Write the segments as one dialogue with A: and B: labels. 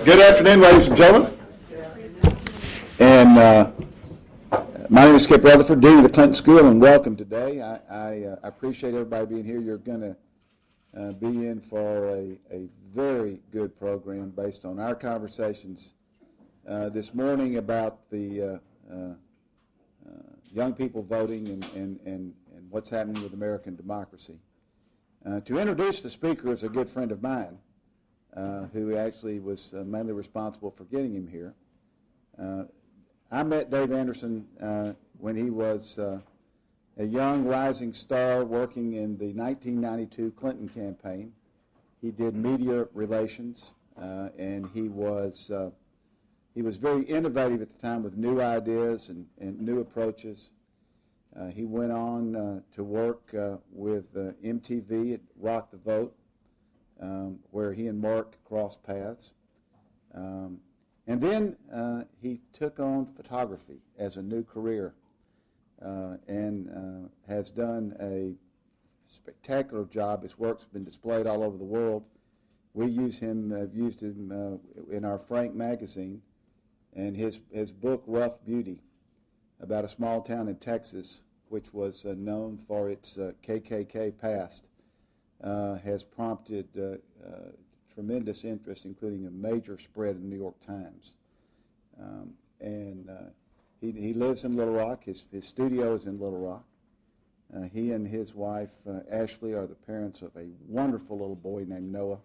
A: Good afternoon, ladies and gentlemen. And my name is Skip Rutherford, Dean of the Clinton School, and welcome today. I appreciate everybody being here. You're going to be in for a very good program based on our conversations this morning about the young people voting and what's happening with American democracy. To introduce the speaker is a good friend of mine, who actually was mainly responsible for getting him here. I met Dave Anderson when he was a young rising star working in the 1992 Clinton campaign. He did media relations, and he was very innovative at the time with new ideas and new approaches. He went on to work with MTV at Rock the Vote, where he and Mark crossed paths. And then he took on photography as a new career and has done a spectacular job. His work's been displayed all over the world. We use him, have used him in our Frank magazine, and his book, Rough Beauty, about a small town in Texas, which was known for its KKK past, has prompted tremendous interest, including a major spread in the New York Times. He lives in Little Rock. His studio is in Little Rock. He and his wife, Ashley, are the parents of a wonderful little boy named Noah,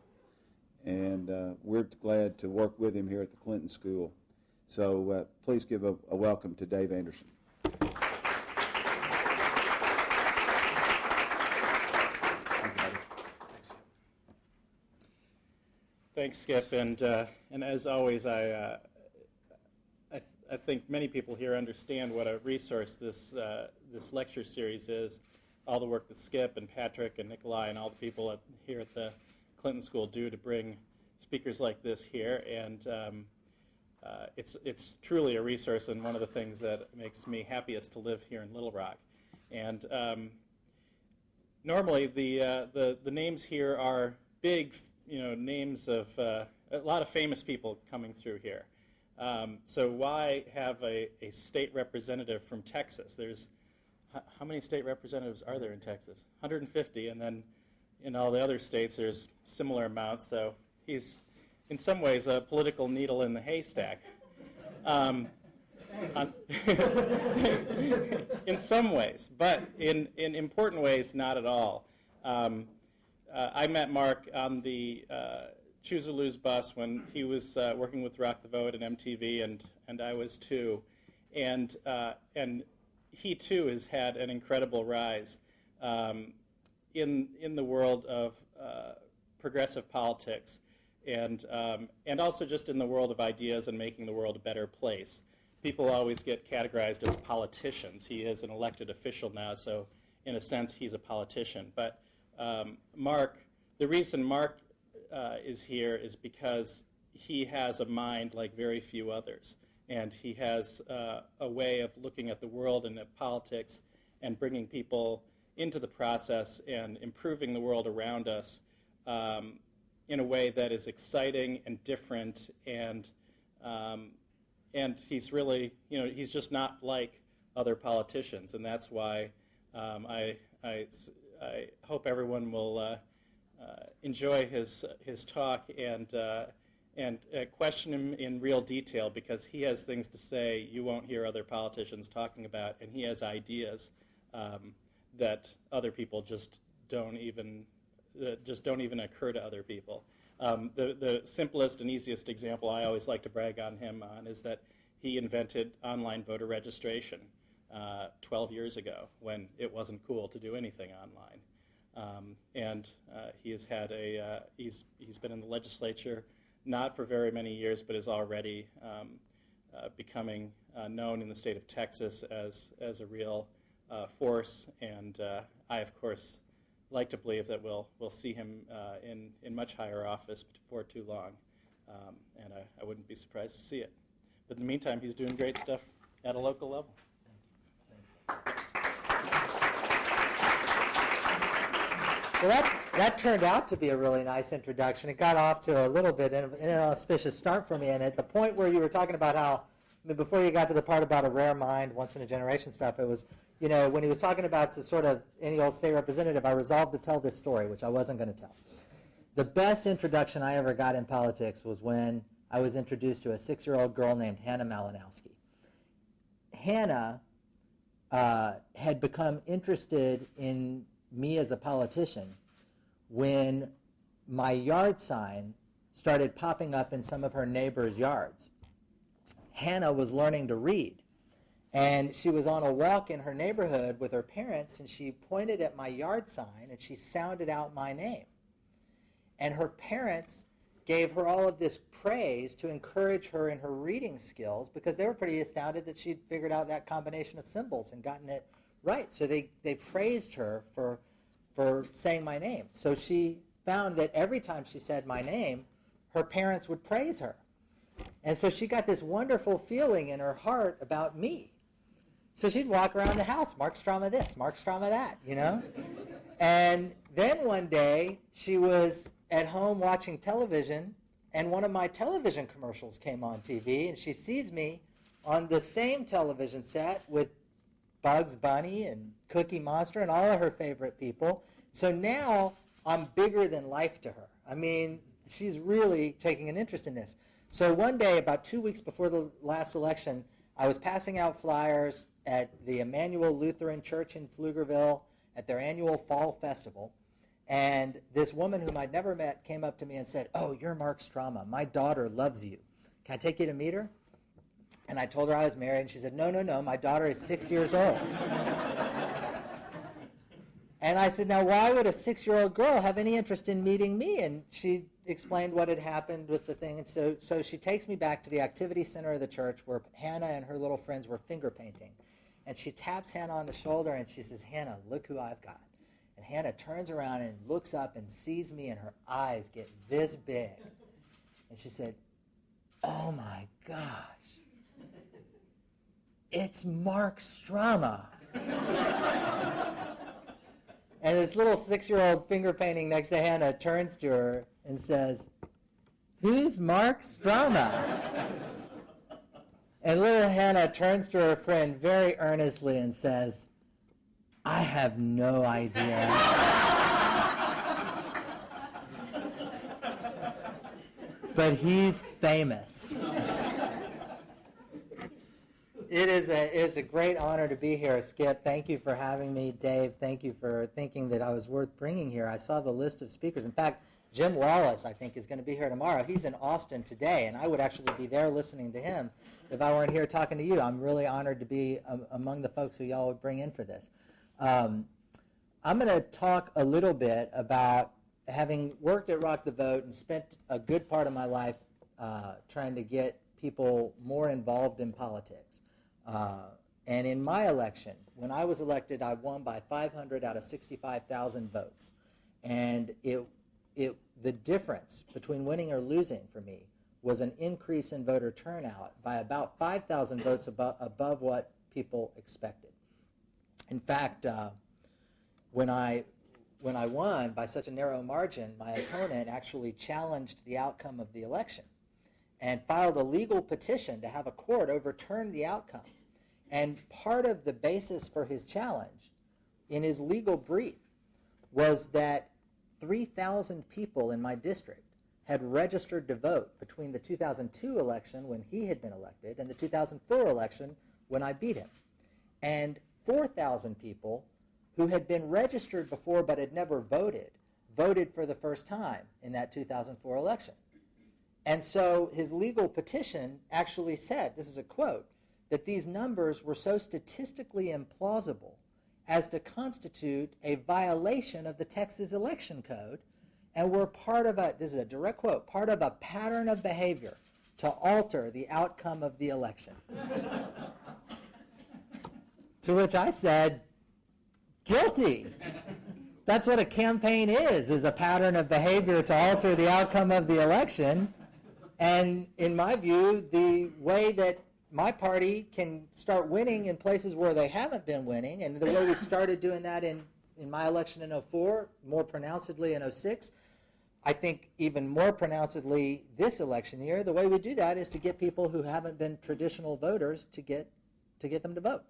A: and we're glad to work with him here at the Clinton School. So please give a welcome to Dave Anderson.
B: Thanks, Skip, and as always, I think many people here understand what a resource this lecture series is. All the work that Skip and Patrick and Nikolai and all the people here at the Clinton School do to bring speakers like this here, and it's truly a resource and one of the things that makes me happiest to live here in Little Rock. And normally the names here are big, names of a lot of famous people coming through here. So why have a state representative from Texas? There's, how many state representatives are there in Texas? 150, and then in all the other states there's similar amounts, so he's in some ways a political needle in the haystack. In some ways, but in important ways, not at all. I met Mark on the Choose or Lose bus when he was working with Rock the Vote and MTV, and I was too. And he too has had an incredible rise in the world of progressive politics, and also just in the world of ideas and making the world a better place. People always get categorized as politicians. He is an elected official now, so in a sense he's a politician. But Mark, the reason Mark is here is because he has a mind like very few others, and he has a way of looking at the world and at politics and bringing people into the process and improving the world around us in a way that is exciting and different, and he's really, he's just not like other politicians, and that's why I hope everyone will enjoy his talk and question him in real detail, because he has things to say you won't hear other politicians talking about, and he has ideas that other people just don't even occur to other people. The simplest and easiest example I always like to brag on him on is that he invented online voter registration 12 years ago when it wasn't cool to do anything online. He has had he's been in the legislature not for very many years, but is already becoming known in the state of Texas as a real force. And I, of course, like to believe that we'll see him in much higher office before too long, and I wouldn't be surprised to see it. But in the meantime, he's doing great stuff at a local level.
C: Well, that turned out to be a really nice introduction. It got off to a little bit of an inauspicious start for me. And at the point where you were talking about how, before you got to the part about a rare mind, once in a generation stuff, it was, when he was talking about the sort of any old state representative, I resolved to tell this story, which I wasn't going to tell. The best introduction I ever got in politics was when I was introduced to a 6-year-old girl named Hannah Malinowski. Hannah had become interested in me as a politician when my yard sign started popping up in some of her neighbors' yards. Hannah was learning to read, and she was on a walk in her neighborhood with her parents, and she pointed at my yard sign, and she sounded out my name. And her parents gave her all of this praise to encourage her in her reading skills because they were pretty astounded that she'd figured out that combination of symbols and gotten it right. So they praised her for saying my name. So she found that every time she said my name, her parents would praise her. And so she got this wonderful feeling in her heart about me. So she'd walk around the house, Mark Stroma this, Mark Stroma that, And then one day she was at home watching television, and one of my television commercials came on TV, and she sees me on the same television set with Bugs Bunny and Cookie Monster and all of her favorite people. So now I'm bigger than life to her. I mean, she's really taking an interest in this. So one day, about 2 weeks before the last election, I was passing out flyers at the Emmanuel Lutheran Church in Pflugerville at their annual fall festival. And this woman whom I'd never met came up to me and said, "Oh, you're Mark Stroma. My daughter loves you. Can I take you to meet her?" And I told her I was married, and she said, no, my daughter is 6 years old. And I said, now why would a 6-year-old girl have any interest in meeting me? And she explained what had happened with the thing. And so she takes me back to the activity center of the church where Hannah and her little friends were finger painting. And she taps Hannah on the shoulder, and she says, "Hannah, look who I've got." And Hannah turns around and looks up and sees me, and her eyes get this big. And she said, "Oh, my gosh. It's Mark Stroma." And this little 6-year-old finger painting next to Hannah turns to her and says, "Who's Mark Stroma?" And little Hannah turns to her friend very earnestly and says, "I have no idea." But he's famous. It's a great honor to be here, Skip. Thank you for having me. Dave, thank you for thinking that I was worth bringing here. I saw the list of speakers. In fact, Jim Wallace, I think, is going to be here tomorrow. He's in Austin today, and I would actually be there listening to him if I weren't here talking to you. I'm really honored to be among the folks who y'all would bring in for this. I'm going to talk a little bit about having worked at Rock the Vote and spent a good part of my life trying to get people more involved in politics. And in my election, when I was elected, I won by 500 out of 65,000 votes. And the difference between winning or losing for me was an increase in voter turnout by about 5,000 votes above what people expected. In fact, when I won by such a narrow margin, my opponent actually challenged the outcome of the election and filed a legal petition to have a court overturn the outcome. And part of the basis for his challenge in his legal brief was that 3,000 people in my district had registered to vote between the 2002 election when he had been elected and the 2004 election when I beat him. And 4,000 people who had been registered before but had never voted for the first time in that 2004 election. And so his legal petition actually said, this is a quote, that these numbers were so statistically implausible as to constitute a violation of the Texas Election Code and were part of this is a direct quote, part of a pattern of behavior to alter the outcome of the election. To which I said, guilty. That's what a campaign is a pattern of behavior to alter the outcome of the election. And in my view, the way that my party can start winning in places where they haven't been winning, and the way we started doing that in in my election in '04, more pronouncedly in '06. I think even more pronouncedly this election year, the way we do that is to get people who haven't been traditional voters to get them to vote.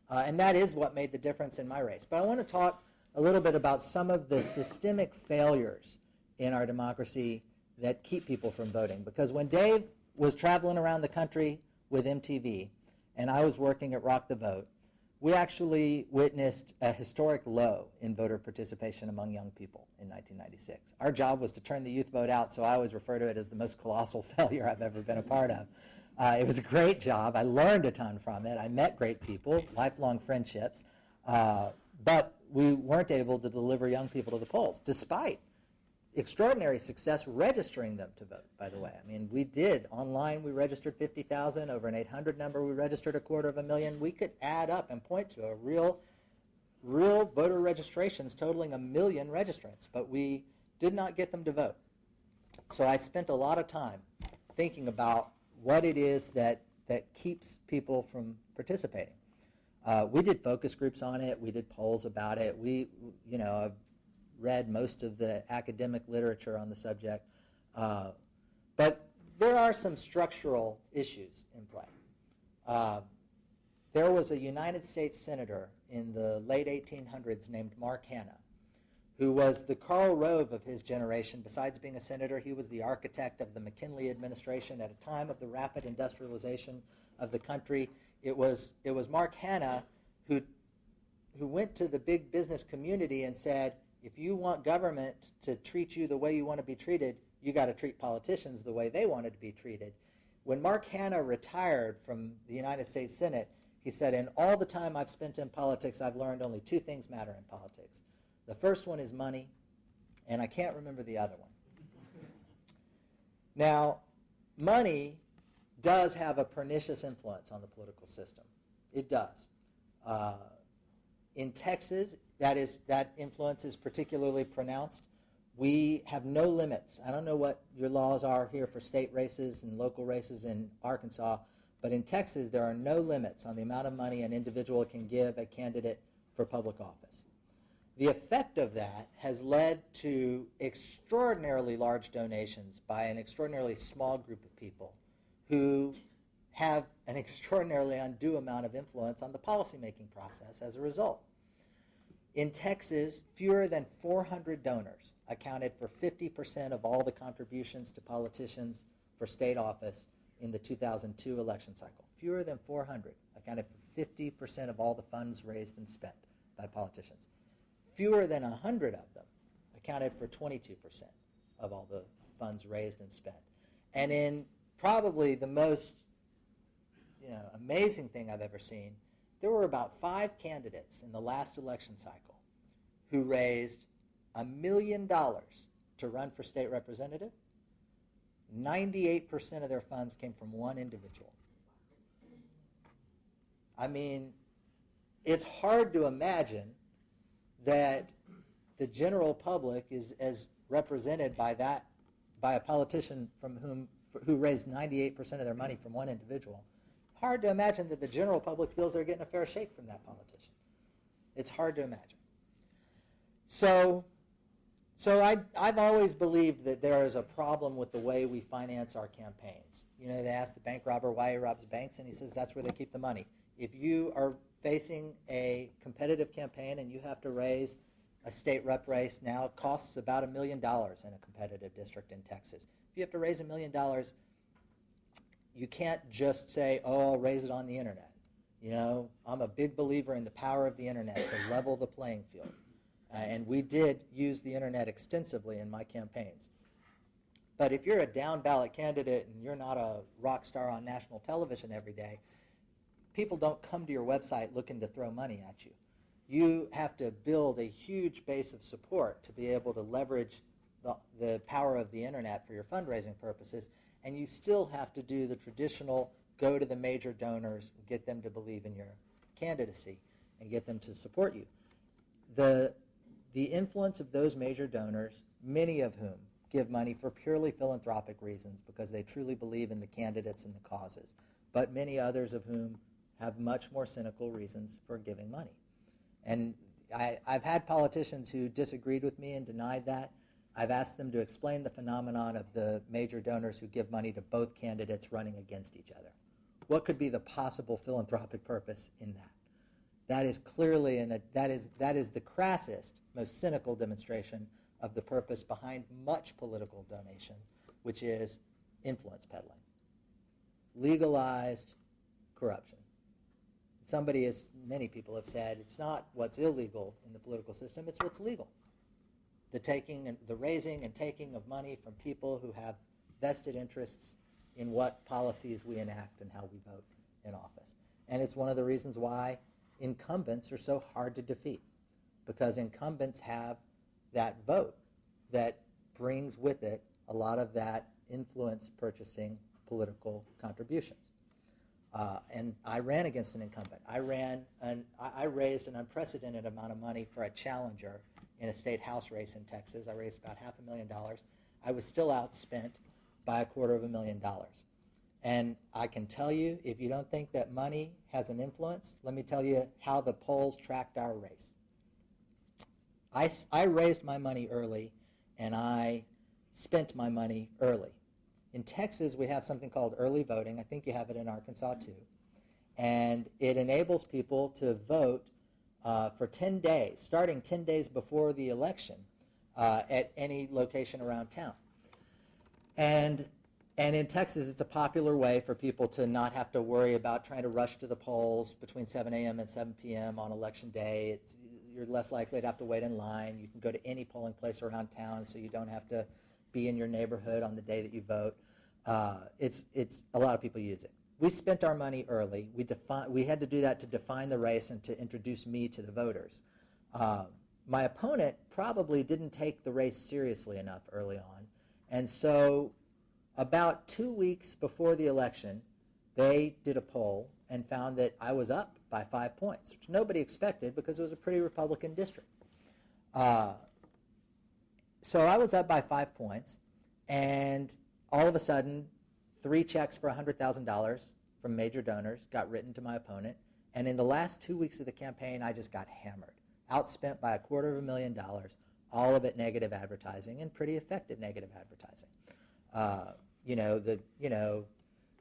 C: And that is what made the difference in my race. But I want to talk a little bit about some of the systemic failures in our democracy that keep people from voting. Because when Dave was traveling around the country with MTV and I was working at Rock the Vote, we actually witnessed a historic low in voter participation among young people in 1996. Our job was to turn the youth vote out, so I always refer to it as the most colossal failure I've ever been a part of. It was a great job. I learned a ton from it. I met great people, lifelong friendships, but we weren't able to deliver young people to the polls, despite extraordinary success registering them to vote, by the way. I mean, we did. Online, we registered 50,000. Over an 800 number, we registered 250,000. We could add up and point to a real voter registrations totaling 1 million registrants, but we did not get them to vote. So I spent a lot of time thinking about what it is that keeps people from participating. We did focus groups on it. We did polls about it. I've read most of the academic literature on the subject. But there are some structural issues in play. There was a United States senator in the late 1800s named Mark Hanna, who was the Karl Rove of his generation. Besides being a senator, he was the architect of the McKinley administration at a time of the rapid industrialization of the country. It was Mark Hanna who went to the big business community and said, if you want government to treat you the way you want to be treated, you got to treat politicians the way they wanted to be treated. When Mark Hanna retired from the United States Senate, he said, in all the time I've spent in politics, I've learned only 2 things matter in politics. The first one is money, and I can't remember the other one. Now, money does have a pernicious influence on the political system. It does. In Texas, that influence is particularly pronounced. We have no limits. I don't know what your laws are here for state races and local races in Arkansas, but in Texas there are no limits on the amount of money an individual can give a candidate for public office. The effect of that has led to extraordinarily large donations by an extraordinarily small group of people who have an extraordinarily undue amount of influence on the policymaking process as a result. In Texas, fewer than 400 donors accounted for 50% of all the contributions to politicians for state office in the 2002 election cycle. Fewer than 400 accounted for 50% of all the funds raised and spent by politicians. Fewer than 100 of them accounted for 22% of all the funds raised and spent. And in probably the most amazing thing I've ever seen, there were about 5 candidates in the last election cycle who raised $1 million to run for state representative. 98% of their funds came from one individual. I mean, it's hard to imagine that the general public is as represented by a politician who raised 98% of their money from one individual. Hard to imagine that the general public feels they're getting a fair shake from that politician. It's hard to imagine. So I've always believed that there is a problem with the way we finance our campaigns. They ask the bank robber why he robs banks, and he says that's where they keep the money. If you are facing a competitive campaign and you have to raise a state rep race now, it costs about $1 million in a competitive district in Texas. If you have to raise $1 million, you can't just say, oh, I'll raise it on the internet. I'm a big believer in the power of the internet to level the playing field. And we did use the internet extensively in my campaigns. But if you're a down ballot candidate and you're not a rock star on national television every day, people don't come to your website looking to throw money at you. You have to build a huge base of support to be able to leverage the power of the internet for your fundraising purposes, and you still have to do the traditional go to the major donors, get them to believe in your candidacy, and get them to support you. The influence of those major donors, many of whom give money for purely philanthropic reasons because they truly believe in the candidates and the causes, but many others of whom have much more cynical reasons for giving money. And I've had politicians who disagreed with me and denied that. I've asked them to explain the phenomenon of the major donors who give money to both candidates running against each other. What could be the possible philanthropic purpose in that? That is clearly, that is the crassest, most cynical demonstration of the purpose behind much political donation, which is influence peddling. Legalized corruption. Many people have said, it's not what's illegal in the political system, it's what's legal. The raising and taking of money from people who have vested interests in what policies we enact and how we vote in office. And it's one of the reasons why incumbents are so hard to defeat, because incumbents have that vote that brings with it a lot of that influence purchasing political contributions. And I ran against an incumbent. I raised an unprecedented amount of money for a challenger in a state house race in Texas. I raised about $500,000. I was still outspent by $250,000. And I can tell you, if you don't think that money has an influence, let me tell you how the polls tracked our race. I raised my money early, and I spent my money early. In Texas, we have something called early voting. I think you have it in Arkansas too. And it enables people to vote for 10 days, starting 10 days before the election at any location around town. And in Texas, it's a popular way for people to not have to worry about trying to rush to the polls between 7 a.m. and 7 p.m. on election day. You're less likely to have to wait in line. You can go to any polling place around town, so you don't have to be in your neighborhood on the day that you vote. It's a lot of people use it. We spent our money early. We had to do that to define the race and to introduce me to the voters. My opponent probably didn't take the race seriously enough early on, and so about 2 weeks before the election, they did a poll and found that I was up by 5 points, which nobody expected because it was a pretty Republican district. So I was up by 5 points, and all of a sudden, 3 checks for $100,000 from major donors got written to my opponent, and in the last 2 weeks of the campaign, I just got hammered, outspent by $250,000, all of it negative advertising, and pretty effective negative advertising.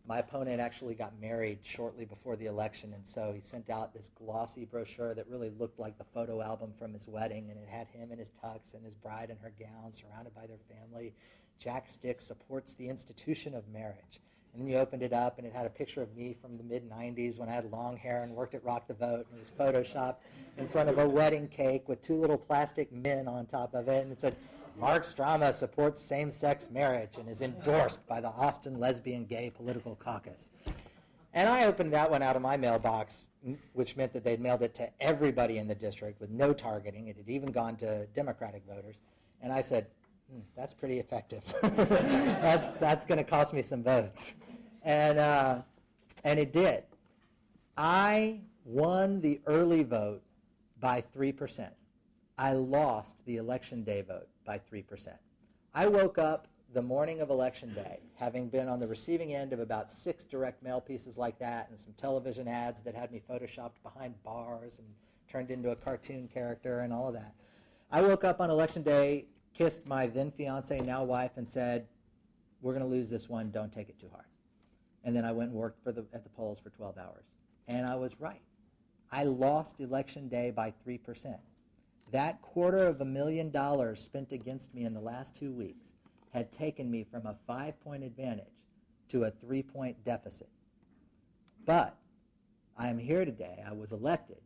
C: My opponent actually got married shortly before the election, and so he sent out this glossy brochure that really looked like the photo album from his wedding, and it had him in his tux and his bride in her gown surrounded by their family. Jack Stick supports the institution of marriage. And then you opened it up, and it had a picture of me from the mid-'90s when I had long hair and worked at Rock the Vote, and it was photoshopped in front of a wedding cake with 2 little plastic men on top of it, and it said, Mark Stroma supports same-sex marriage and is endorsed by the Austin Lesbian Gay Political Caucus. And I opened that one out of my mailbox, which meant that they'd mailed it to everybody in the district with no targeting. It had even gone to Democratic voters. And I said, that's pretty effective. that's going to cost me some votes. And it did. I won the early vote by 3%. I lost the election day vote by 3%. I woke up the morning of election day, having been on the receiving end of about 6 direct mail pieces like that and some television ads that had me photoshopped behind bars and turned into a cartoon character and all of that. I woke up on election day, kissed my then fiance, now wife, and said, we're going to lose this one, don't take it too hard. And then I went and worked at the polls for 12 hours. And I was right. I lost election day by 3%. That $250,000 spent against me in the last 2 weeks had taken me from a 5-point advantage to a 3-point deficit. But I am here today. I was elected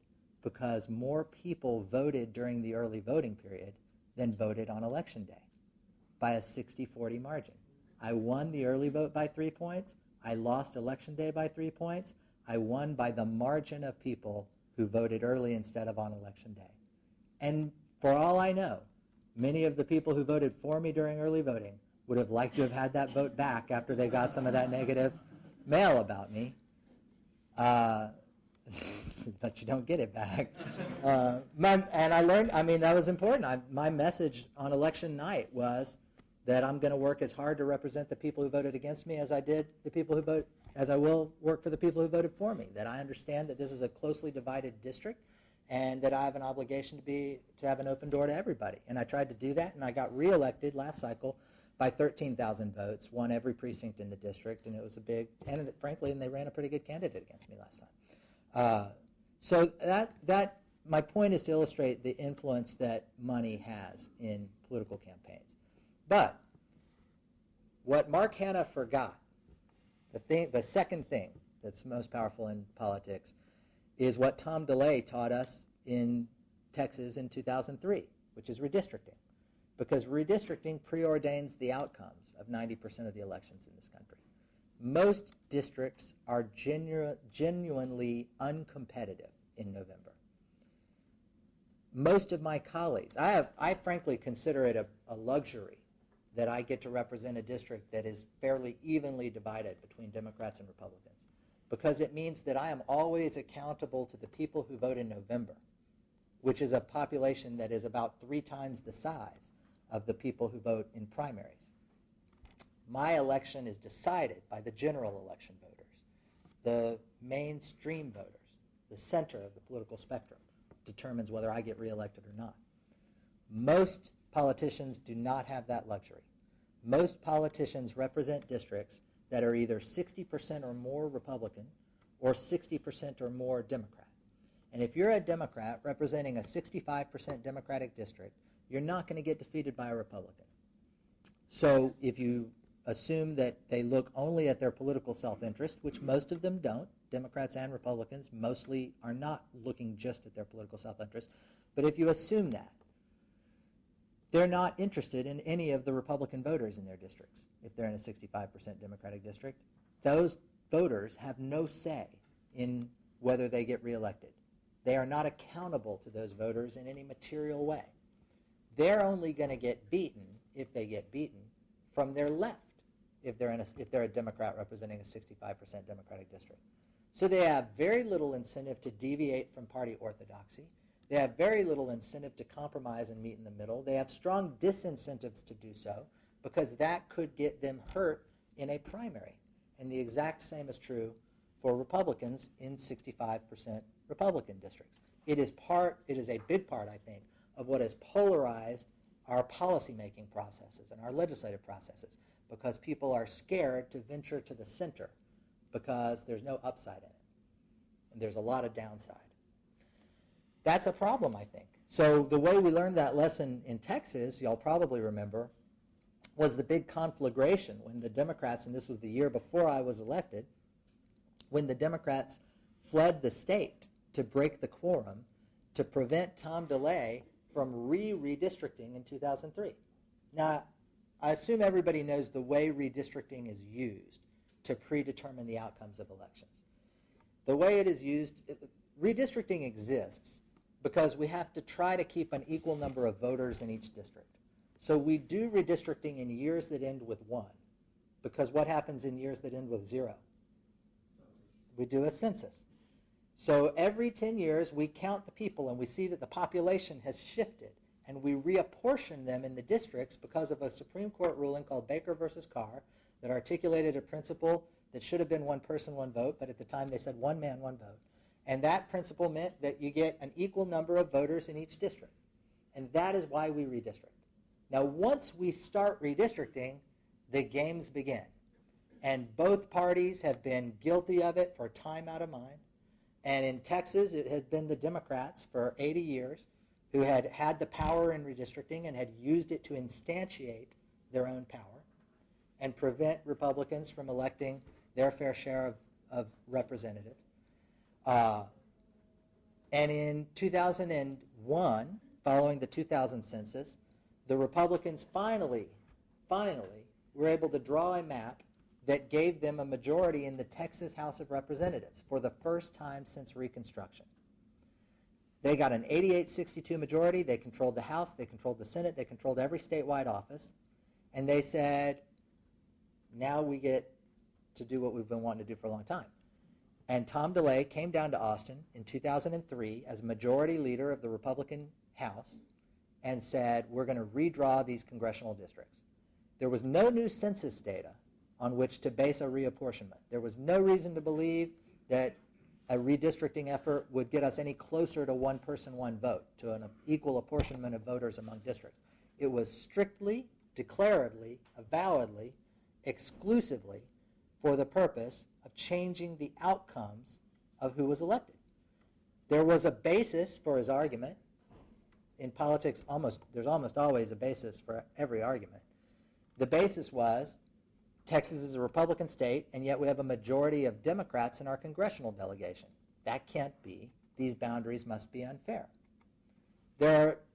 C: because more people voted during the early voting period than voted on election day by a 60-40 margin. I won the early vote by 3 points. I lost election day by 3 points. I won by the margin of people who voted early instead of on election day. And for all I know, many of the people who voted for me during early voting would have liked to have had that vote back after they got some of that negative mail about me. But you don't get it back. And I learned, that was important. My message on election night was that I'm going to work as hard to represent the people who voted against me as I will work for the people who voted for me, that I understand that this is a closely divided district, and that I have an obligation to have an open door to everybody. And I tried to do that, and I got reelected last cycle by 13,000 votes, won every precinct in the district, and it was a big, and frankly, and they ran a pretty good candidate against me last time. So that my point is to illustrate the influence that money has in political campaigns. But what Mark Hanna forgot, the second thing that's most powerful in politics, is what Tom DeLay taught us in Texas in 2003, which is redistricting. Because redistricting preordains the outcomes of 90% of the elections in this country. Most districts are genuinely uncompetitive in November. Most of my colleagues, I frankly consider it a luxury that I get to represent a district that is fairly evenly divided between Democrats and Republicans, because it means that I am always accountable to the people who vote in November, which is a population that is about 3 times the size of the people who vote in primaries. My election is decided by the general election voters, the mainstream voters, the center of the political spectrum determines whether I get reelected or not. Most politicians do not have that luxury. Most politicians represent districts that are either 60% or more Republican or 60% or more Democrat. And if you're a Democrat representing a 65% Democratic district, you're not going to get defeated by a Republican. So if you assume that they look only at their political self-interest, which most of them don't, Democrats and Republicans mostly are not looking just at their political self-interest, but if you assume that, they're not interested in any of the Republican voters in their districts. If they're in a 65% Democratic district, those voters have no say in whether they get reelected. They are not accountable to those voters in any material way. They're only going to get beaten, if they get beaten, from their left, if they're a Democrat representing a 65% Democratic district. So they have very little incentive to deviate from party orthodoxy. They have very little incentive to compromise and meet in the middle. They have strong disincentives to do so, because that could get them hurt in a primary. And the exact same is true for Republicans in 65% Republican districts. It is a big part, I think, of what has polarized our policymaking processes and our legislative processes, because people are scared to venture to the center because there's no upside in it. And there's a lot of downside. That's a problem, I think. So the way we learned that lesson in Texas, y'all probably remember, was the big conflagration when the Democrats, and this was the year before I was elected, when the Democrats fled the state to break the quorum to prevent Tom DeLay from redistricting in 2003. Now, I assume everybody knows the way redistricting is used to predetermine the outcomes of elections. The way it is used, redistricting exists because we have to try to keep an equal number of voters in each district. So we do redistricting in years that end with 1, because what happens in years that end with 0? We do a census. So every 10 years we count the people and we see that the population has shifted, and we reapportion them in the districts because of a Supreme Court ruling called Baker versus Carr that articulated a principle that should have been 1 person, 1 vote, but at the time they said 1 man, 1 vote. And that principle meant that you get an equal number of voters in each district. And that is why we redistrict. Now, once we start redistricting, the games begin. And both parties have been guilty of it for time out of mind. And in Texas, it had been the Democrats for 80 years who had had the power in redistricting and had used it to instantiate their own power and prevent Republicans from electing their fair share of representatives. And in 2001, following the 2000 census, the Republicans finally were able to draw a map that gave them a majority in the Texas House of Representatives for the first time since Reconstruction. They got an 88-62 majority. They controlled the House. They controlled the Senate. They controlled every statewide office. And they said, now we get to do what we've been wanting to do for a long time. And Tom DeLay came down to Austin in 2003 as majority leader of the Republican House and said, we're going to redraw these congressional districts. There was no new census data on which to base a reapportionment. There was no reason to believe that a redistricting effort would get us any closer to one person, one vote, to an equal apportionment of voters among districts. It was strictly, declaredly, avowedly, exclusively for the purpose of changing the outcomes of who was elected. There was a basis for his argument. In politics, there's almost always a basis for every argument. The basis was Texas is a Republican state, and yet we have a majority of Democrats in our congressional delegation. That can't be. These boundaries must be unfair.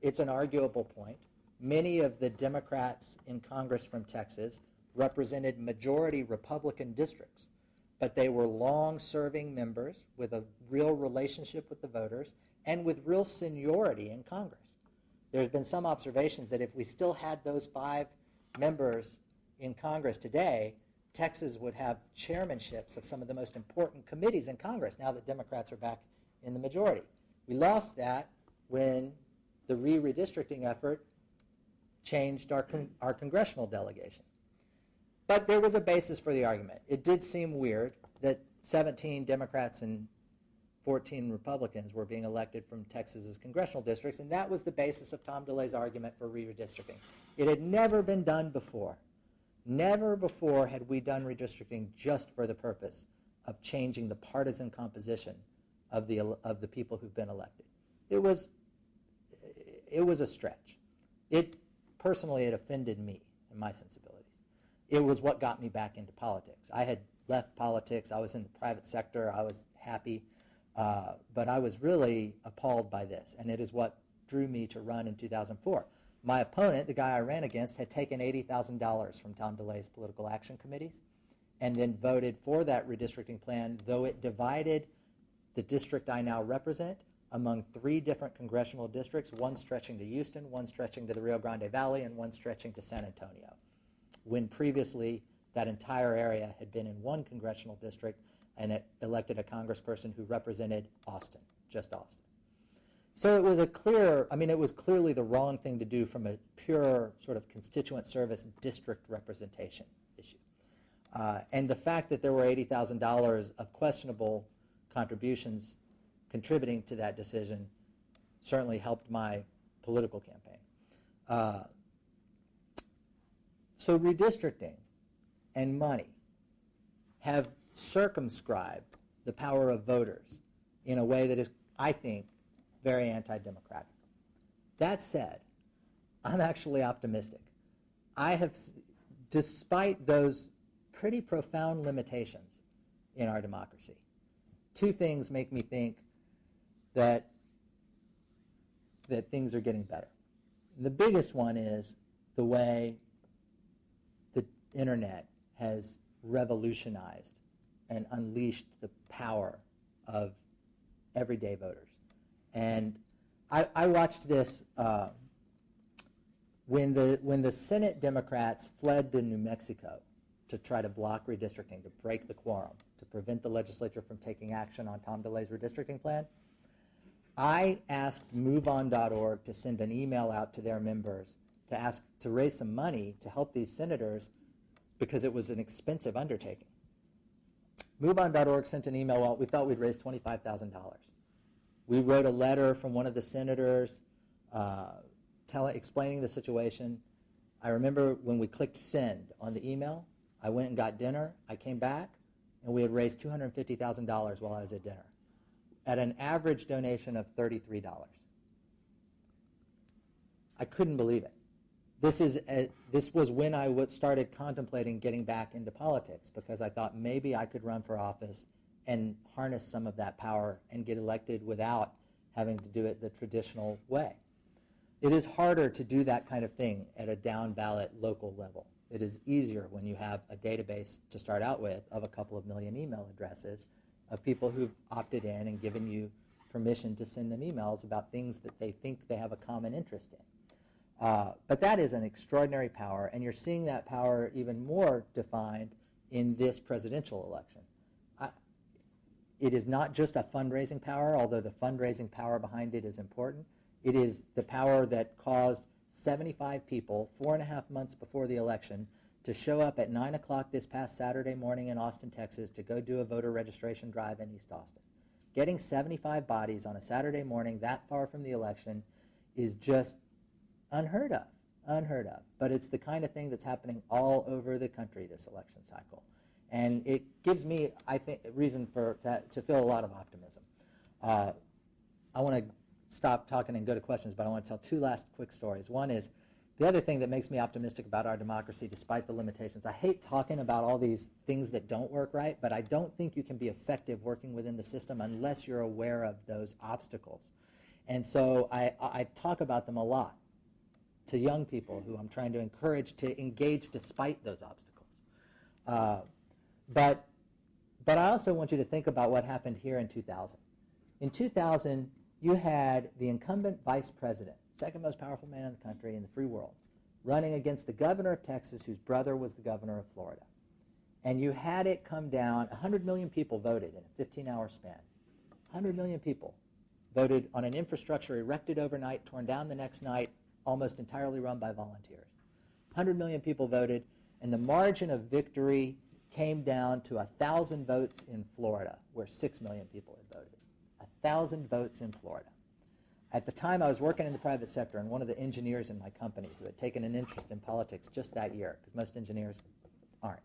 C: It's an arguable point. Many of the Democrats in Congress from Texas represented majority Republican districts, but they were long-serving members with a real relationship with the voters and with real seniority in Congress. There's been some observations that if we still had those 5 members in Congress today, Texas would have chairmanships of some of the most important committees in Congress now that Democrats are back in the majority. We lost that when the redistricting effort changed our congressional delegation. But there was a basis for the argument. It did seem weird that 17 Democrats and 14 Republicans were being elected from Texas's congressional districts, and that was the basis of Tom DeLay's argument for redistricting. It had never been done before. Never before had we done redistricting just for the purpose of changing the partisan composition of the people who've been elected. It was a stretch. Personally, it offended me and my sensibilities. It was what got me back into politics. I had left politics. I was in the private sector. I was happy. But I was really appalled by this, and it is what drew me to run in 2004. My opponent, the guy I ran against, had taken $80,000 from Tom DeLay's political action committees and then voted for that redistricting plan, though it divided the district I now represent among 3 different congressional districts, one stretching to Houston, one stretching to the Rio Grande Valley, and one stretching to San Antonio, when previously that entire area had been in one congressional district and it elected a congressperson who represented Austin, just Austin. So it was it was clearly the wrong thing to do from a pure sort of constituent service district representation issue. And the fact that there were $80,000 of questionable contributions contributing to that decision certainly helped my political campaign. So redistricting and money have circumscribed the power of voters in a way that is, I think, very anti-democratic. That said, I'm actually optimistic. Despite those pretty profound limitations in our democracy, 2 things make me think that things are getting better. And the biggest one is the way the internet has revolutionized and unleashed the power of everyday voters. And I watched this when the Senate Democrats fled to New Mexico to try to block redistricting, to break the quorum, to prevent the legislature from taking action on Tom DeLay's redistricting plan. I asked MoveOn.org to send an email out to their members to raise some money to help these senators because it was an expensive undertaking. MoveOn.org sent an email out. We thought we'd raise $25,000. We wrote a letter from one of the senators explaining the situation. I remember when we clicked send on the email, I went and got dinner. I came back, and we had raised $250,000 while I was at dinner at an average donation of $33. I couldn't believe it. This was when I started contemplating getting back into politics, because I thought maybe I could run for office and harness some of that power and get elected without having to do it the traditional way. It is harder to do that kind of thing at a down ballot local level. It is easier when you have a database to start out with of a couple of million email addresses of people who've opted in and given you permission to send them emails about things that they think they have a common interest in. But that is an extraordinary power, and you're seeing that power even more defined in this presidential election. It is not just a fundraising power, although the fundraising power behind it is important. It is the power that caused 75 people, 4.5 months before the election, to show up at 9 o'clock this past Saturday morning in Austin, Texas, to go do a voter registration drive in East Austin, Getting 75 bodies on a Saturday morning that far from the election is just unheard of, unheard of. But it's the kind of thing that's happening all over the country this election cycle. And it gives me, I think, reason to feel a lot of optimism. I want to stop talking and go to questions, but I want to tell two last quick stories. One is the other thing that makes me optimistic about our democracy despite the limitations. I hate talking about all these things that don't work right, but I don't think you can be effective working within the system unless you're aware of those obstacles. And so I talk about them a lot to young people who I'm trying to encourage to engage despite those obstacles. But I also want you to think about what happened here in 2000. In 2000, you had the incumbent vice president, second most powerful man in the country in the free world, running against the governor of Texas, whose brother was the governor of Florida. And you had it come down, 100 million people voted in a 15-hour span. 100 million people voted on an infrastructure erected overnight, torn down the next night, almost entirely run by volunteers. 100 million people voted, and the margin of victory came down to 1,000 votes in Florida, where 6 million people had voted. 1,000 votes in Florida. At the time, I was working in the private sector, and one of the engineers in my company who had taken an interest in politics just that year, because most engineers aren't.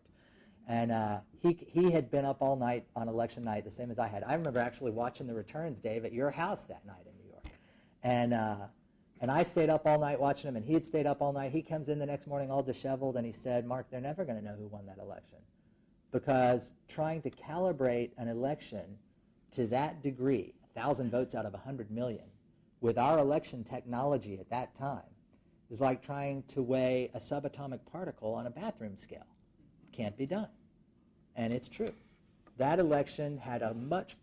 C: And he had been up all night on election night, the same as I had. I remember actually watching the returns, Dave, at your house that night in New York. And I stayed up all night watching him, and he had stayed up all night. He comes in the next morning all disheveled, and he said, "Mark, they're never going to know who won that election." Because trying to calibrate an election to that degree, 1,000 votes out of 100 million, with our election technology at that time, is like trying to weigh a subatomic particle on a bathroom scale. Can't be done. And it's true. That election had a much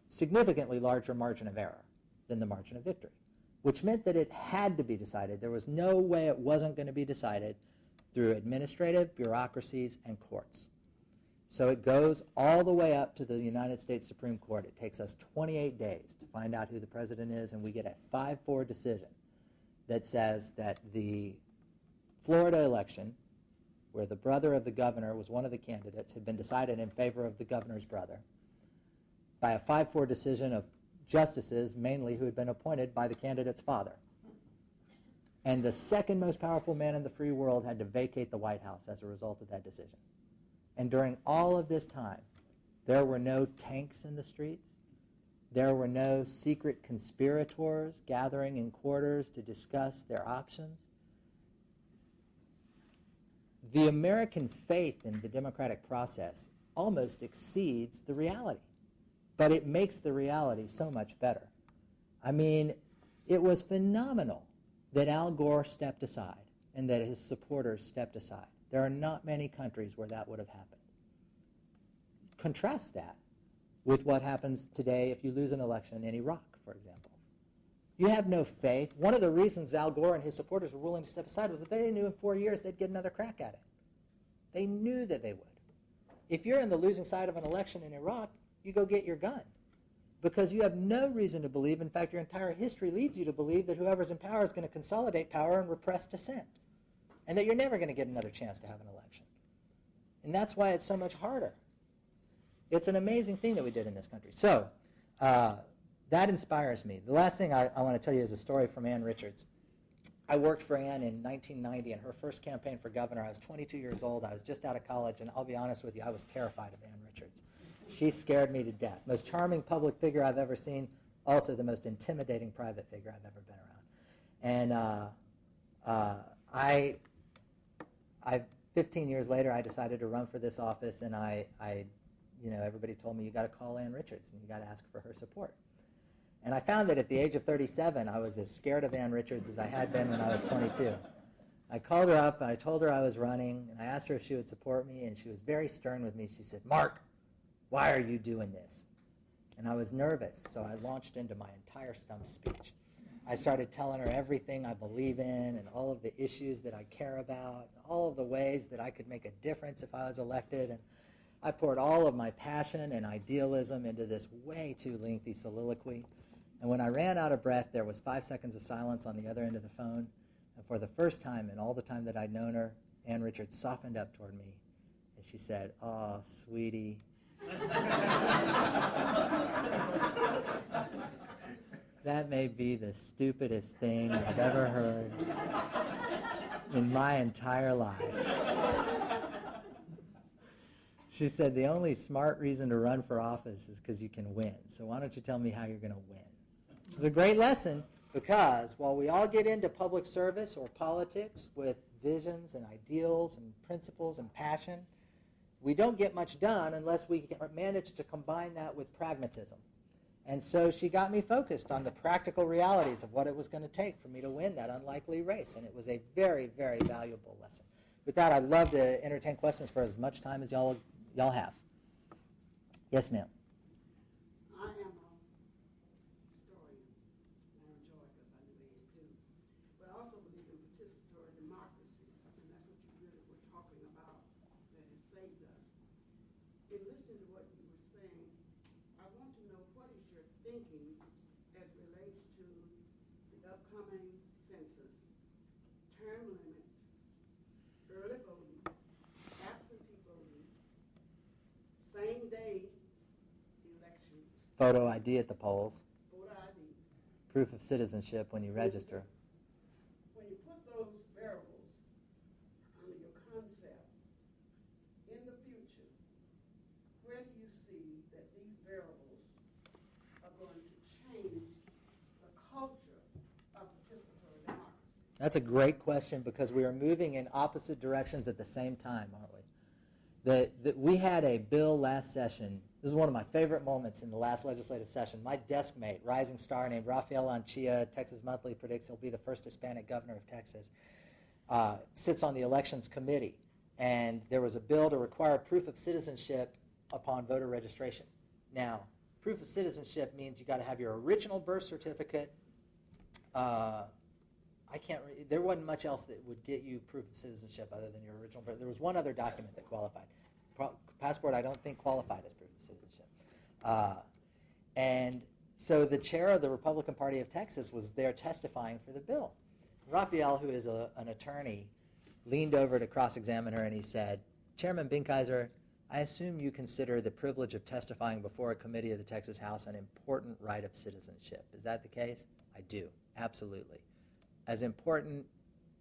C: significantly larger margin of error than the margin of victory, which meant that it had to be decided. There was no way it wasn't going to be decided through administrative bureaucracies and courts. So it goes all the way up to the United States Supreme Court. It takes us 28 days to find out who the president is, and we get a 5-4 decision that says that the Florida election, where the brother of the governor was one of the candidates, had been decided in favor of the governor's brother by a 5-4 decision of justices, mainly who had been appointed by the candidate's father. And the second most powerful man in the free world had to vacate the White House as a result of that decision. And during all of this time, there were no tanks in the streets. There were no secret conspirators gathering in quarters to discuss their options. The American faith in the democratic process almost exceeds the reality, but it makes the reality so much better. I mean, it was phenomenal that Al Gore stepped aside and that his supporters stepped aside. There are not many countries where that would have happened. Contrast that with what happens today if you lose an election in Iraq, for example. You have no faith. One of the reasons Al Gore and his supporters were willing to step aside was that they knew in 4 years they'd get another crack at it. They knew that they would. If you're on the losing side of an election in Iraq, you go get your gun, because you have no reason to believe, in fact, your entire history leads you to believe that whoever's in power is going to consolidate power and repress dissent, and that you're never going to get another chance to have an election. And that's why it's so much harder. It's an amazing thing that we did in this country. So that inspires me. The last thing I want to tell you is a story from Ann Richards. I worked for Ann in 1990 in her first campaign for governor. I was 22 years old. I was just out of college, and I'll be honest with you, I was terrified of Ann Richards. She scared me to death. Most charming public figure I've ever seen, also the most intimidating private figure I've ever been around. And 15 years later, I decided to run for this office, and everybody told me, you got to call Ann Richards and you got to ask for her support. And I found that at the age of 37, I was as scared of Ann Richards as I had been when I was 22. I called her up and I told her I was running, and I asked her if she would support me, and she was very stern with me. She said, "Mark, why are you doing this?" And I was nervous, so I launched into my entire stump speech. I started telling her everything I believe in and all of the issues that I care about, and all of the ways that I could make a difference if I was elected. And I poured all of my passion and idealism into this way too lengthy soliloquy. And when I ran out of breath, there was 5 seconds of silence on the other end of the phone. And for the first time in all the time that I'd known her, Ann Richards softened up toward me. And she said, "Oh, sweetie, That may be the stupidest thing I've ever heard in my entire life. She said, the only smart reason to run for office is because you can win. So why don't you tell me how you're going to win? It's a great lesson, because while we all get into public service or politics with visions and ideals and principles and passion, we don't get much done unless we manage to combine that with pragmatism. And so she got me focused on the practical realities of what it was going to take for me to win that unlikely race. And it was a very, very valuable lesson. With that, I'd love to entertain questions for as much time as y'all have. Yes, ma'am.
D: I am a historian, and I enjoy it because I knew it too. But I also believe in participatory democracy, and that's what you really were talking about that has saved us. In listening to what you were saying, I want to know, what is your thinking as relates to the upcoming census, term limit, early voting, absentee voting, same-day elections,
C: Photo ID at the polls,
D: voter ID.
C: proof of citizenship when you register.
D: When you put those variables under your concept, in the future, where do you see that these variables are going to change the culture of participatory democracy?
C: That's a great question, because we are moving in opposite directions at the same time, aren't we? That we had a bill last session. This is one of my favorite moments in the last legislative session. My desk mate, rising star named Rafael Anchia, Texas Monthly predicts he'll be the first Hispanic governor of Texas, sits on the elections committee. And there was a bill to require proof of citizenship upon voter registration. Now, proof of citizenship means you got to have your original birth certificate. There wasn't much else that would get you proof of citizenship other than your original birth. There was one other document that qualified. Passport, I don't think, qualified as proof of citizenship. And so the chair of the Republican Party of Texas was there testifying for the bill. Rafael, who is an attorney, leaned over to cross-examine her, and he said, Chairman Binkheiser, I assume you consider the privilege of testifying before a committee of the Texas House an important right of citizenship. Is that the case? I do, absolutely. As important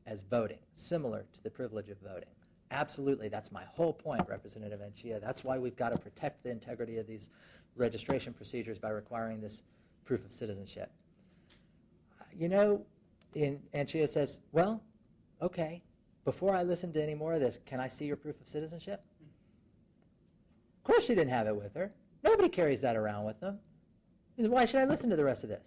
C: as voting, similar to the privilege of voting. Absolutely, that's my whole point, Representative Anchia. That's why we've got to protect the integrity of these registration procedures by requiring this proof of citizenship. You know, Anchia says, well, okay, before I listen to any more of this, can I see your proof of citizenship? Of course she didn't have it with her. Nobody carries that around with them. Why should I listen to the rest of this?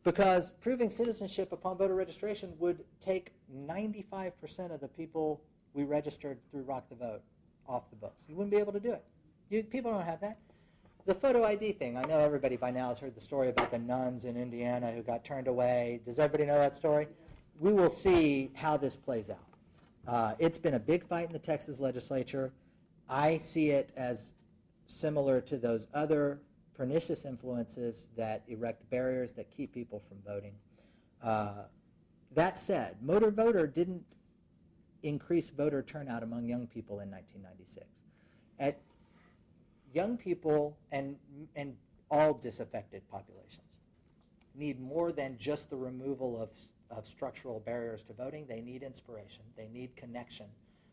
C: Because proving citizenship upon voter registration would take 95% of the people we registered through Rock the Vote off the books. You wouldn't be able to do it. People don't have that. The photo ID thing, I know everybody by now has heard the story about the nuns in Indiana who got turned away. Does everybody know that story? We will see how this plays out. It's been a big fight in the Texas legislature. I see it as similar to those other pernicious influences that erect barriers that keep people from voting. That said, motor voter didn't increase voter turnout among young people in 1996. Young people and all disaffected populations need more than just the removal of structural barriers to voting. They need inspiration. They need connection.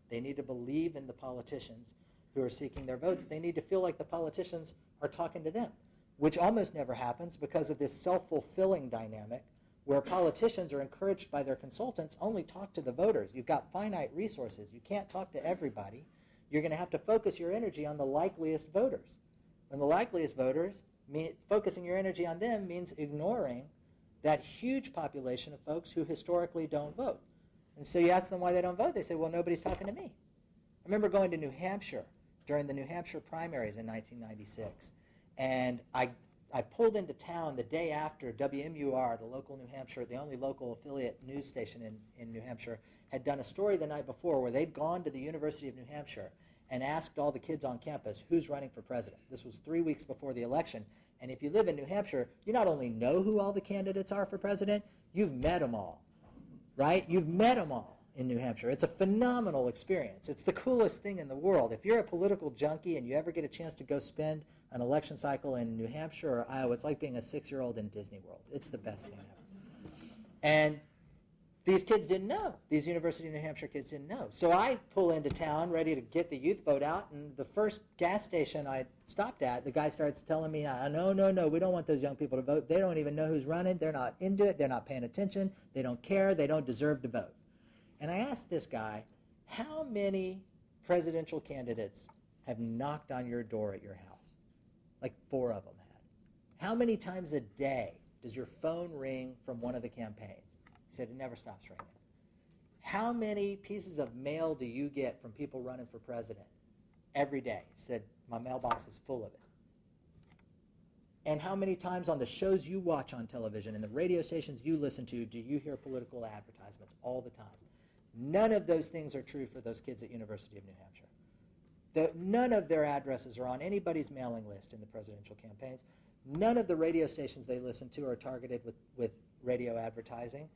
C: They need to believe in the politicians who are seeking their votes. They need to feel like the politicians are talking to them, which almost never happens because of this self-fulfilling dynamic where politicians are encouraged by their consultants only talk to the voters. You've got finite resources. You can't talk to everybody. You're going to have to focus your energy on the likeliest voters. And the likeliest voters, focusing your energy on them means ignoring that huge population of folks who historically don't vote. And so you ask them why they don't vote. They say, well, nobody's talking to me. I remember going to New Hampshire during the New Hampshire primaries in 1996. And I pulled into town the day after WMUR, the local New Hampshire, the only local affiliate news station in New Hampshire, had done a story the night before where they'd gone to the University of New Hampshire and asked all the kids on campus who's running for president. This was 3 weeks before the election. And if you live in New Hampshire, you not only know who all the candidates are for president, you've met them all, right? You've met them all. in New Hampshire. It's a phenomenal experience. It's the coolest thing in the world. If you're a political junkie and you ever get a chance to go spend an election cycle in New Hampshire or Iowa, it's like being a 6-year-old in Disney World. It's the best thing ever. And these kids didn't know. These University of New Hampshire kids didn't know. So I pull into town ready to get the youth vote out, and the first gas station I stopped at, the guy starts telling me, no, we don't want those young people to vote. They don't even know who's running. They're not into it. They're not paying attention. They don't care. They don't deserve to vote. And I asked this guy, how many presidential candidates have knocked on your door at your house? Like 4 of them had. How many times a day does your phone ring from one of the campaigns? He said, it never stops ringing. How many pieces of mail do you get from people running for president every day? He said, my mailbox is full of it. And how many times on the shows you watch on television and the radio stations you listen to do you hear political advertisements all the time? None of those things are true for those kids at University of New Hampshire. None of their addresses are on anybody's mailing list in the presidential campaigns. None of the radio stations they listen to are targeted with radio advertising.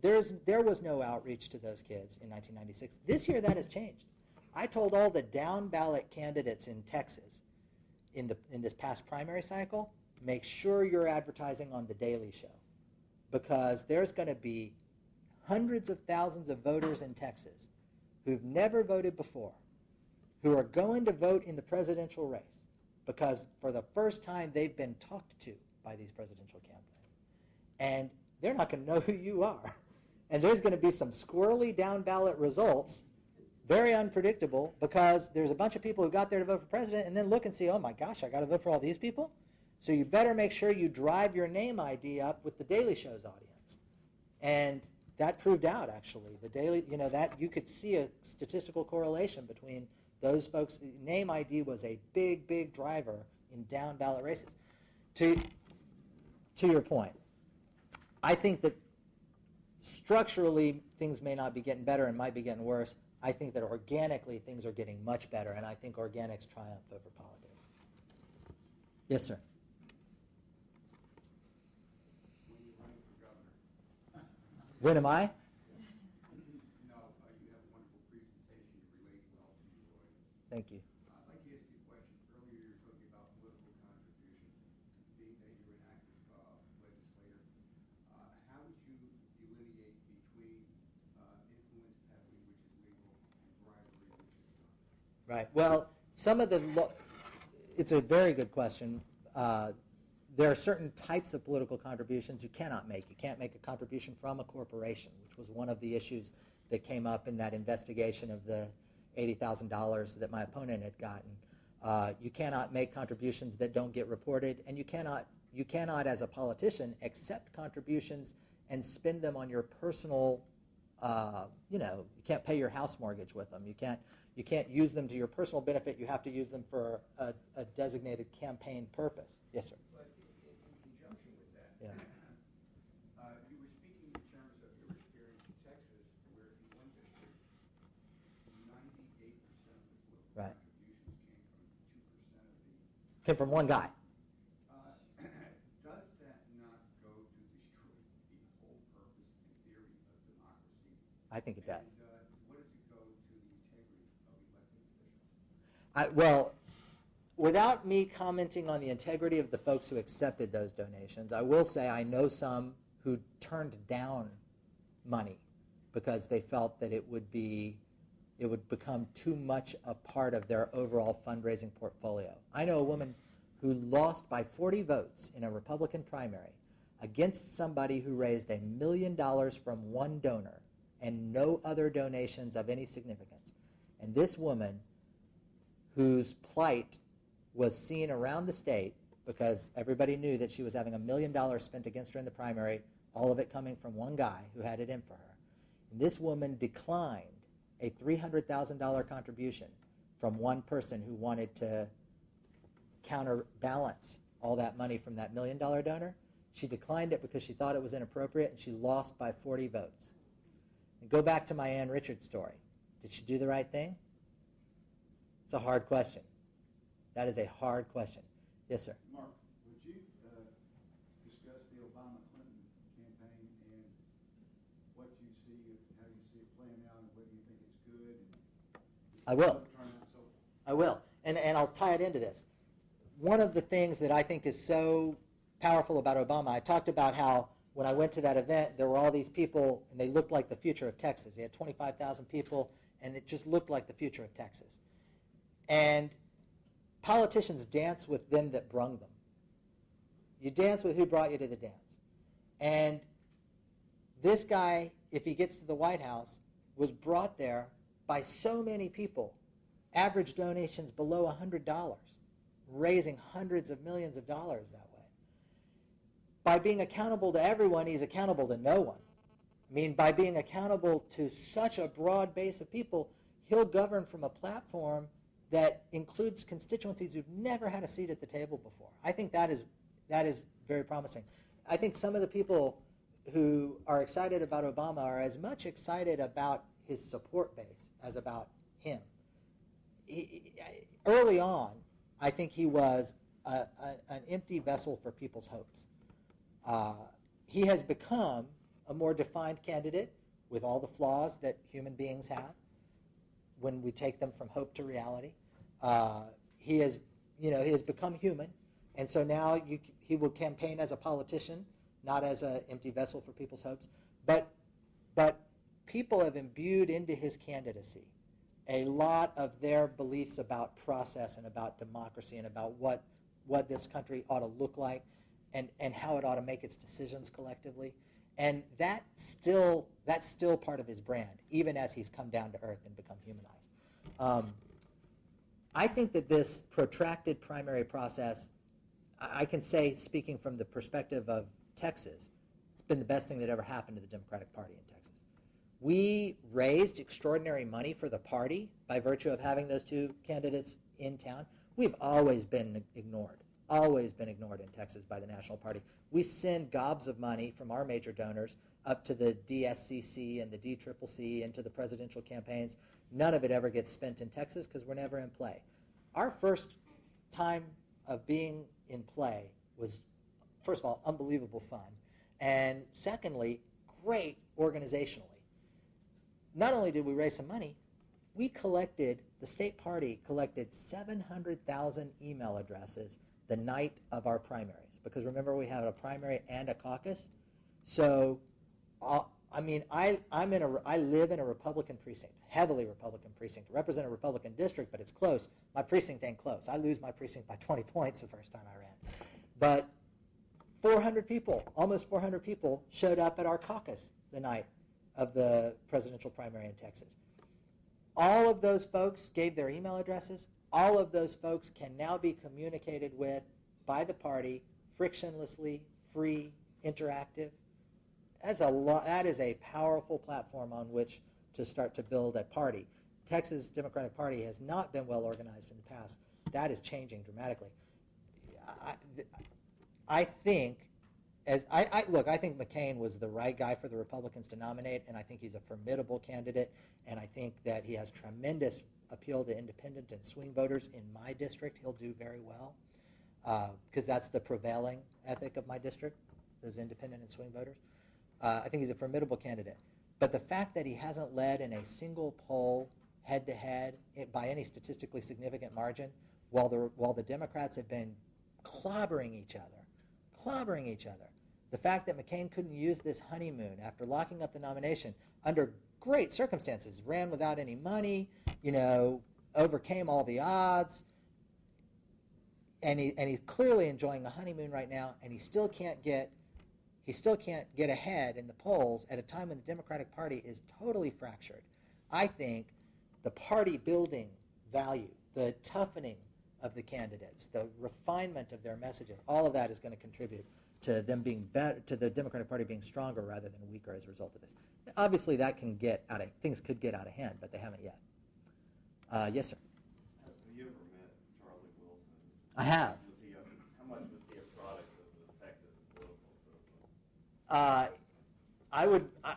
C: There was no outreach to those kids in 1996. This year that has changed. I told all the down-ballot candidates in Texas in this past primary cycle, make sure you're advertising on The Daily Show, because there's going to be hundreds of thousands of voters in Texas who've never voted before, who are going to vote in the presidential race because for the first time they've been talked to by these presidential campaigns. And they're not going to know who you are. And there's going to be some squirrely down-ballot results, very unpredictable, because there's a bunch of people who got there to vote for president and then look and see, oh my gosh, I got to vote for all these people? So you better make sure you drive your name ID up with the Daily Show's audience. And that proved out, actually. The Daily, that you could see a statistical correlation between those folks. Name ID was a big, big driver in down-ballot races. To your point, I think that structurally things may not be getting better and might be getting worse. I think that organically things are getting much better, and I think organics triumph over politics. Yes, sir. When am I?
E: No, you have a wonderful presentation. You relate well to your audience.
C: Thank you.
E: I'd like to ask you a question. Earlier you were talking about political contributions, being that you're an active legislator. How would you delineate between influence peddling, which is legal, and bribery, which is not?
C: Right. Well, some of the it's a very good question. There are certain types of political contributions you cannot make. You can't make a contribution from a corporation, which was one of the issues that came up in that investigation of the $80,000 that my opponent had gotten. You cannot make contributions that don't get reported, and you cannot, as a politician, accept contributions and spend them on your personal, you can't pay your house mortgage with them. You can't use them to your personal benefit. You have to use them for a designated campaign purpose. Yes, sir.
E: But in conjunction with that,
C: Yeah.
E: You were speaking in terms of your experience in Texas, where in one district, 98% of the political
C: Right.
E: contributions came from 2% of the.
C: Came from one guy.
E: Does that not go to destroy the whole purpose and theory of democracy?
C: I think it does.
E: And what does it go to the integrity of elected officials?
C: Well, without me commenting on the integrity of the folks who accepted those donations, I will say I know some who turned down money because they felt that it would become too much a part of their overall fundraising portfolio. I know a woman who lost by 40 votes in a Republican primary against somebody who raised $1 million from one donor and no other donations of any significance. And this woman, whose plight was seen around the state because everybody knew that she was having $1 million spent against her in the primary, all of it coming from one guy who had it in for her. And this woman declined a $300,000 contribution from one person who wanted to counterbalance all that money from that $1 million donor. She declined it because she thought it was inappropriate, and she lost by 40 votes. And go back to my Ann Richards story. Did she do the right thing? It's a hard question. That is a hard question. Yes, sir.
E: Mark, would you discuss the Obama-Clinton campaign and what you see you see it playing out, and whether you think it's good? And
C: I will.
E: turnout so
C: I will. And I'll tie it into this. One of the things that I think is so powerful about Obama, I talked about how when I went to that event, there were all these people, and they looked like the future of Texas. They had 25,000 people, and it just looked like the future of Texas. And politicians dance with them that brung them. You dance with who brought you to the dance. And this guy, if he gets to the White House, was brought there by so many people, average donations below $100, raising hundreds of millions of dollars that way. By being accountable to everyone, he's accountable to no one. I mean, by being accountable to such a broad base of people, he'll govern from a platform that includes constituencies who've never had a seat at the table before. I think that is very promising. I think some of the people who are excited about Obama are as much excited about his support base as about him. Early on, I think he was an empty vessel for people's hopes. He has become a more defined candidate with all the flaws that human beings have when we take them from hope to reality. He has become human, and so now he will campaign as a politician, not as an empty vessel for people's hopes. But people have imbued into his candidacy a lot of their beliefs about process and about democracy and about what this country ought to look like and how it ought to make its decisions collectively. And that's still part of his brand, even as he's come down to earth and become humanized. I think that this protracted primary process, I can say, speaking from the perspective of Texas, it's been the best thing that ever happened to the Democratic Party in Texas. We raised extraordinary money for the party by virtue of having those two candidates in town. We've always been ignored in Texas by the National Party. We send gobs of money from our major donors up to the DSCC and the DCCC into the presidential campaigns. None of it ever gets spent in Texas because we're never in play. Our first time of being in play was, first of all, unbelievable fun, and secondly, great organizationally. Not only did we raise some money, the state party collected 700,000 email addresses the night of our primaries. Because remember, we had a primary and a caucus. So, I live in a Republican precinct, heavily Republican precinct. I represent a Republican district, but it's close. My precinct ain't close. I lose my precinct by 20 points the first time I ran. But 400 people, almost 400 people, showed up at our caucus the night of the presidential primary in Texas. All of those folks gave their email addresses. All of those folks can now be communicated with by the party frictionlessly, free, interactive. That is a powerful platform on which to start to build a party. Texas Democratic Party has not been well organized in the past. That is changing dramatically. I think McCain was the right guy for the Republicans to nominate, and I think he's a formidable candidate, and I think that he has tremendous appeal to independent and swing voters in my district. He'll do very well because that's the prevailing ethic of my district, those independent and swing voters. I think he's a formidable candidate. But the fact that he hasn't led in a single poll head-to-head by any statistically significant margin, while the Democrats have been clobbering each other, the fact that McCain couldn't use this honeymoon after locking up the nomination under great circumstances, ran without any money, overcame all the odds, and he's clearly enjoying the honeymoon right now, and he still can't get ahead in the polls at a time when the Democratic Party is totally fractured. I think the party building value, the toughening of the candidates, the refinement of their messaging, all of that is going to contribute to them being better, to the Democratic Party being stronger rather than weaker as a result of this. Obviously, things could get out of hand, but they haven't yet. Yes, sir.
F: Have you ever met Charlie Wilson?
C: I have.
F: How much was he a product of the Texas political system?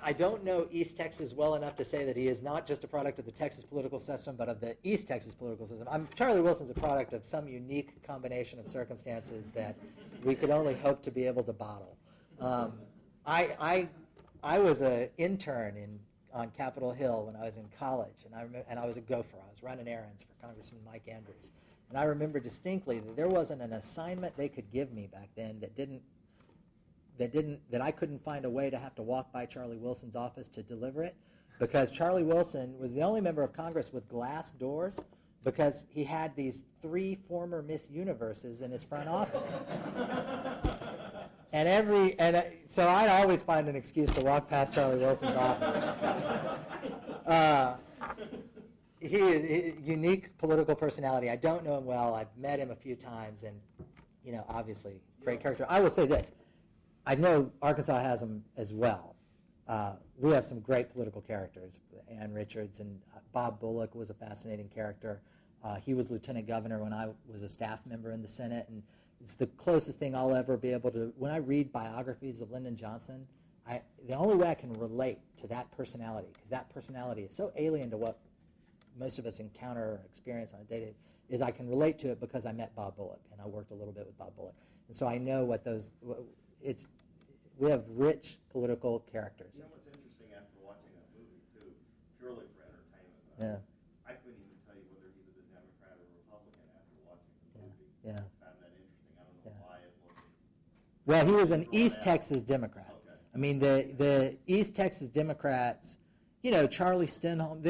C: I don't know East Texas well enough to say that he is not just a product of the Texas political system, but of the East Texas political system. Charlie Wilson's a product of some unique combination of circumstances that we could only hope to be able to bottle. I was an intern on Capitol Hill when I was in college, and I was a gopher. I was running errands for Congressman Mike Andrews. And I remember distinctly that there wasn't an assignment they could give me back then that I couldn't find a way to have to walk by Charlie Wilson's office to deliver it, because Charlie Wilson was the only member of Congress with glass doors, because he had these 3 former Miss Universes in his front office. So I'd always find an excuse to walk past Charlie Wilson's office. He is a unique political personality. I don't know him well. I've met him a few times, and obviously, great character. I will say this: I know Arkansas has him as well. We have some great political characters. Ann Richards and Bob Bullock was a fascinating character. He was lieutenant governor when I was a staff member in the Senate, and it's the closest thing I'll ever be able to. When I read biographies of Lyndon Johnson, the only way I can relate to that personality, because that personality is so alien to what most of us encounter or experience on a day-to-day, is I can relate to it because I met Bob Bullock, and I worked a little bit with Bob Bullock. And so I know what we have rich political characters.
F: You know what's interesting after watching that movie, too, purely for entertainment?
C: Yeah.
F: I couldn't even tell you whether he was a Democrat or Republican after watching the movie.
C: Yeah.
F: I found that interesting. I don't know why it wasn't.
C: Well, he was an
F: brought
C: East
F: out.
C: Texas Democrat.
F: Okay.
C: I mean, the East Texas Democrats, Charlie Stenholm,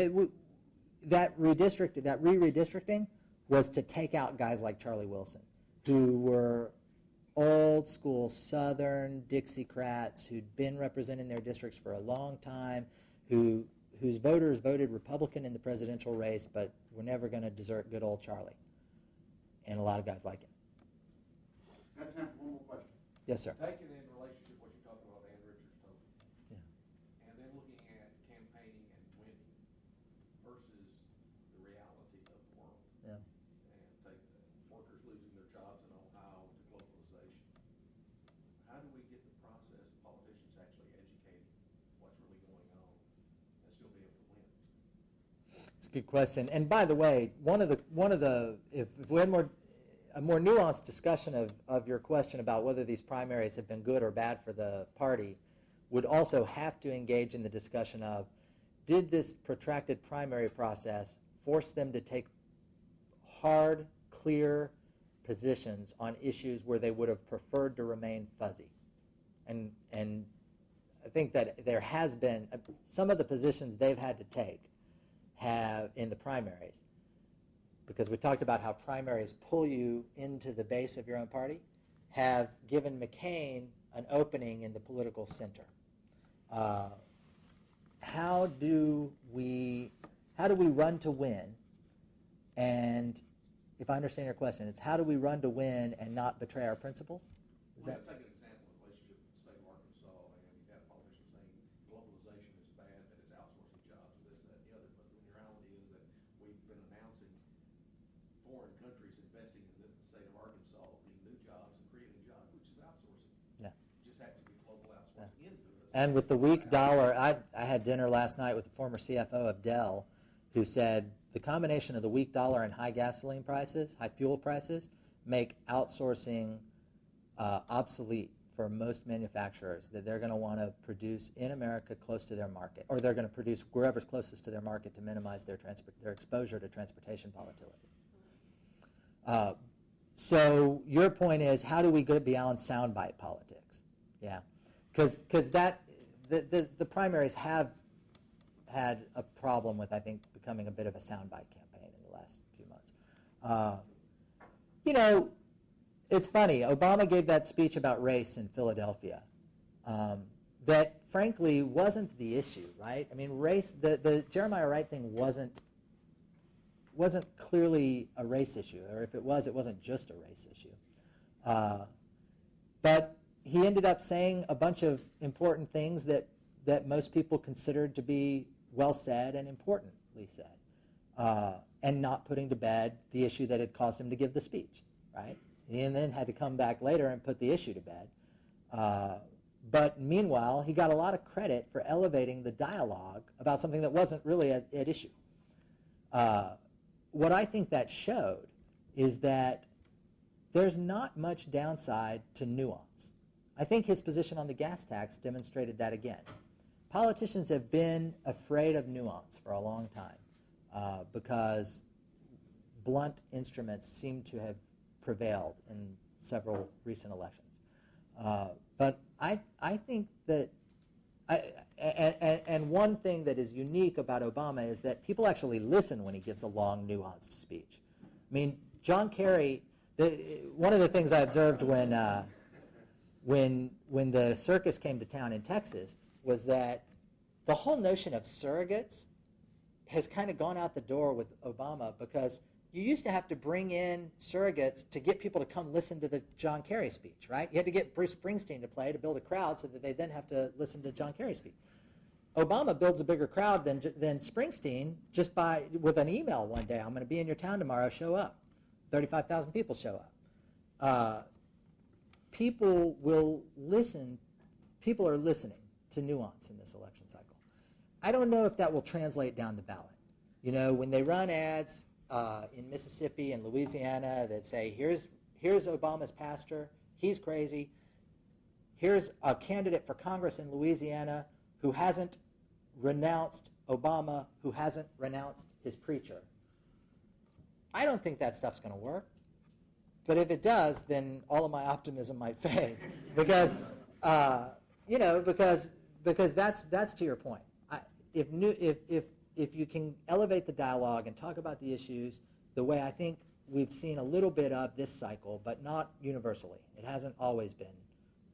C: that re-redistricting was to take out guys like Charlie Wilson, who were old school Southern Dixiecrats who'd been representing their districts for a long time, whose voters voted Republican in the presidential race, but were never going to desert good old Charlie. And a lot of guys like him.
E: Got time for one more question.
C: Yes, sir.
G: Taking in relationship what you're talking about, Ann Richards told you,
C: Yeah.
G: and then looking at campaigning and winning versus the reality of the world.
C: Yeah.
G: And take the workers losing their jobs in Ohio to globalization. How do we get the process of politicians actually educating what's really going on and still be able to win?
C: It's a good question. And by the way, if we had a more nuanced discussion of your question about whether these primaries have been good or bad for the party, would also have to engage in the discussion of, did this protracted primary process force them to take hard, clear positions on issues where they would have preferred to remain fuzzy? And I think that there has been some of the positions they've had to take have in the primaries, because we talked about how primaries pull you into the base of your own party, have given McCain an opening in the political center. How do we run to win? And if I understand your question, it's how do we run to win and not betray our principles? Is
G: Well,
C: that?
G: take an example of the relationship with the state of Arkansas, and you've got politicians saying globalization is bad, that it's outsourcing jobs, this, that, and the other. But the reality is that we've been announcing foreign countries investing in the state of Arkansas, these new jobs and creating jobs, which is outsourcing.
C: Yeah.
G: It just happens to be global outsourcing into us.
C: And with the weak dollar, I had dinner last night with the former CFO of Dell, who said the combination of the weak dollar and high gasoline prices, high fuel prices, make outsourcing obsolete for most manufacturers, that they're going to want to produce in America close to their market, or they're going to produce wherever's closest to their market to minimize their exposure to transportation volatility. So your point is, how do we go beyond soundbite politics? Yeah, because the primaries have had a problem with, I think, becoming a bit of a soundbite campaign in the last few months. It's funny. Obama gave that speech about race in Philadelphia that, frankly, wasn't the issue, right? I mean, race, the Jeremiah Wright thing wasn't clearly a race issue, or if it was, it wasn't just a race issue. But he ended up saying a bunch of important things that most people considered to be well said and importantly said, and not putting to bed the issue that had caused him to give the speech, right? And then had to come back later and put the issue to bed. But meanwhile, he got a lot of credit for elevating the dialogue about something that wasn't really at issue. What I think that showed is that there's not much downside to nuance. I think his position on the gas tax demonstrated that again. politicians have been afraid of nuance for a long time because blunt instruments seem to have prevailed in several recent elections. But I think that, and one thing that is unique about Obama is that people actually listen when he gives a long, nuanced speech. I mean, John Kerry, one of the things I observed when the circus came to town in Texas was that the whole notion of surrogates has kind of gone out the door with Obama, because you used to have to bring in surrogates to get people to come listen to the John Kerry speech, right? You had to get Bruce Springsteen to play to build a crowd so that they then have to listen to John Kerry speak. Obama builds a bigger crowd than Springsteen just with an email one day. I'm going to be in your town tomorrow, show up. 35,000 people show up. People will listen. People are listening to nuance in this election cycle. I don't know if that will translate down the ballot. You know, when they run ads in Mississippi and Louisiana that say, here's Obama's pastor, he's crazy. Here's a candidate for Congress in Louisiana who hasn't renounced Obama, who hasn't renounced his preacher. I don't think that stuff's going to work. But if it does, then all of my optimism might fade, because because that's to your point. If you can elevate the dialogue and talk about the issues the way I think we've seen a little bit of this cycle, but not universally. It hasn't always been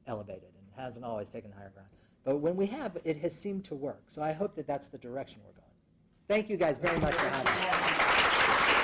C: elevated and it hasn't always taken the higher ground. But when we have, it has seemed to work. So I hope that that's the direction we're going. Thank you guys very much for having me.